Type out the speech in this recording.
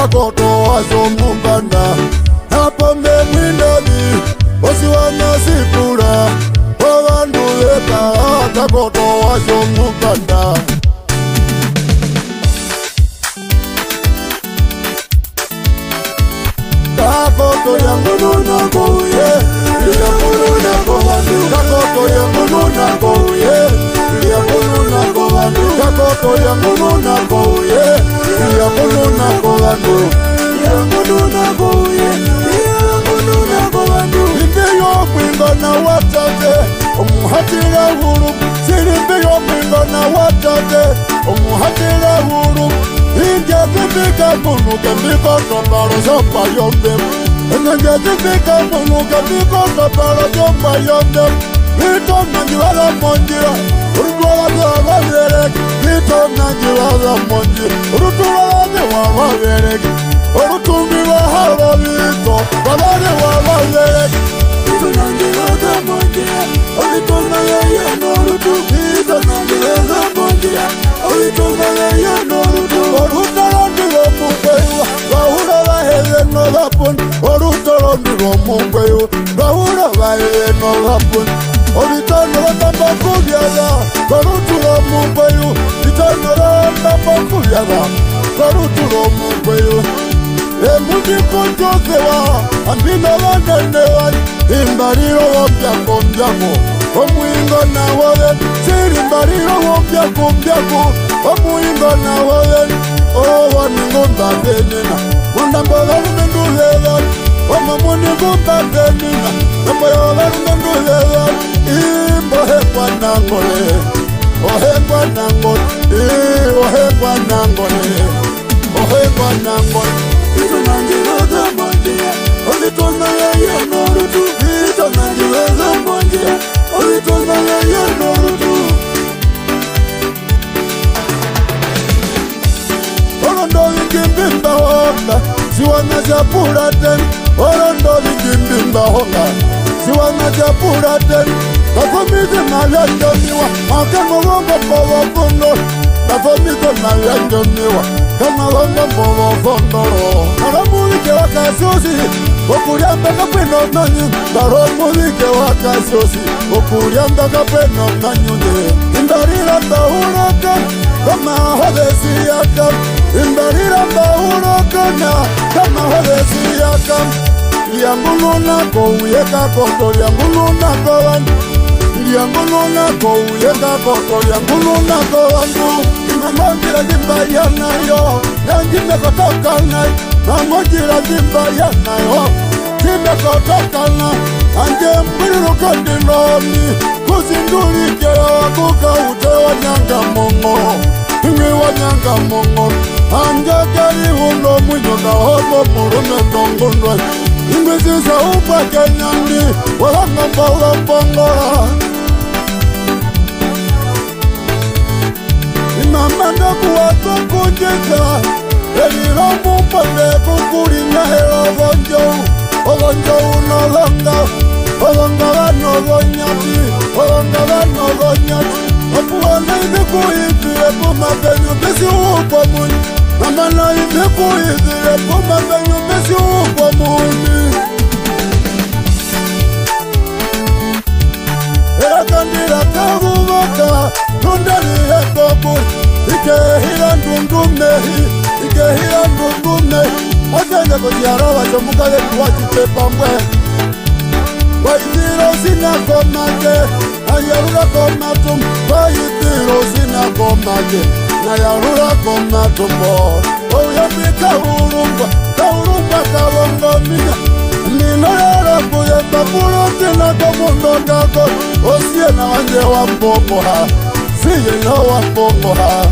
kakoto wasomukanda napombe mwindabi osiwana sipura wabandu beka kakoto wasomukanda kakoto yangununa kouye yangununa kobandu kakoto yangununa kouye yangununa kobandu kakoto yangununa kouye yangununa kobandu yangununa kouye yangununa kobandu imbeyo kwingana watate omuhatira huru sirimbeyo kwingana watate omuhatira huru inja kubika munu kambiko toparo sopa yondem inja kubika munu kambiko toparo sopa yondem Vito nanjiwala monjira Urutuala dewa verek Vito nanjiwala monjira Urutuala dewa verek Urutumbi wa hara vito Wala dewa verek Vito nanjiwala monjira Vito nanjiwala norutu Vito nanjiwala monjira Vito nanjiwala norutu Urutala ndigo mukwewa Wahura vahele no vapun Urutala ndigo mukwewa Wahura vahele no vapun Oritano tamba kuyaga Karuturo mumbayu Itano tamba kuyaga Karuturo mumbayu Emuji kunjokewa Ambina wandanewa Imbariro wapya kumbyako Omuingo na wawen Siri imbariro wapya kumbyako Omuingo na wawen Waningo mbadenina Wandambola rumendulela Wamamuni kumbadenina Nambola rumendulela Ohekwa nangole Ohekwa nangole Ohekwa nangole Ohekwa nangole Ito nanjiweza monjia Olitona ya norutu Ito nanjiweza monjia Olitona ya norutu Olondo vikimbimba honga Siwana japura ten Olondo vikimbimba honga Siwana japura ten Kafomize mayanjoniwa Makamurongo powo fundo Kafomize mayanjoniwa Kamarongo powo fundoro Karamulike wakasiosi Okuryamba kapeno nanyu Karamulike wakasiosi Okuryamba kapeno nanyu Imbarira mbahuraka Kama hodesi yaka Imbarira mbahuraka Kama hodesi yaka Yangununa kouye kakoto Yangununa kowan Yangununa kouye kakoto Yangununa kowandu Mamojira dimbayana yo Yanjime kotokana Mamojira dimbayana yo Jime kotokana Anje mbiru kandiloni Kuzindulike wakuka ute wanyanga mongo Ingi wanyanga mongo Anje kari hulo mwinyonga homo murume tongundwe Ingwezi za upa kenyandi Walanga mbala pangora Imamanda kuwato kunjeka Elira mupande kukurinya hela vonjou Olonjou nolonga Olonga vano vonyati Olonga vano vonyati Opuwana imiku idire Pumapenyu besi ukwa muni Namana imiku idire Pumapenyu besi ukwa muni Erakandira kavuvaka Nundari etoku Ikehira ndundumehi Ikehira ndundumehi Wakende kuziara wachomuka yetu wachipepambwe Waitiro sina komake Ayarura komatum Waitiro sina komake Ayarura komatumbo Oyapika urumba Kaurumba kawongo mina Nino yara kuyemba Purutina komundo kako Osie na wanje wambomoha Siye na wambomoha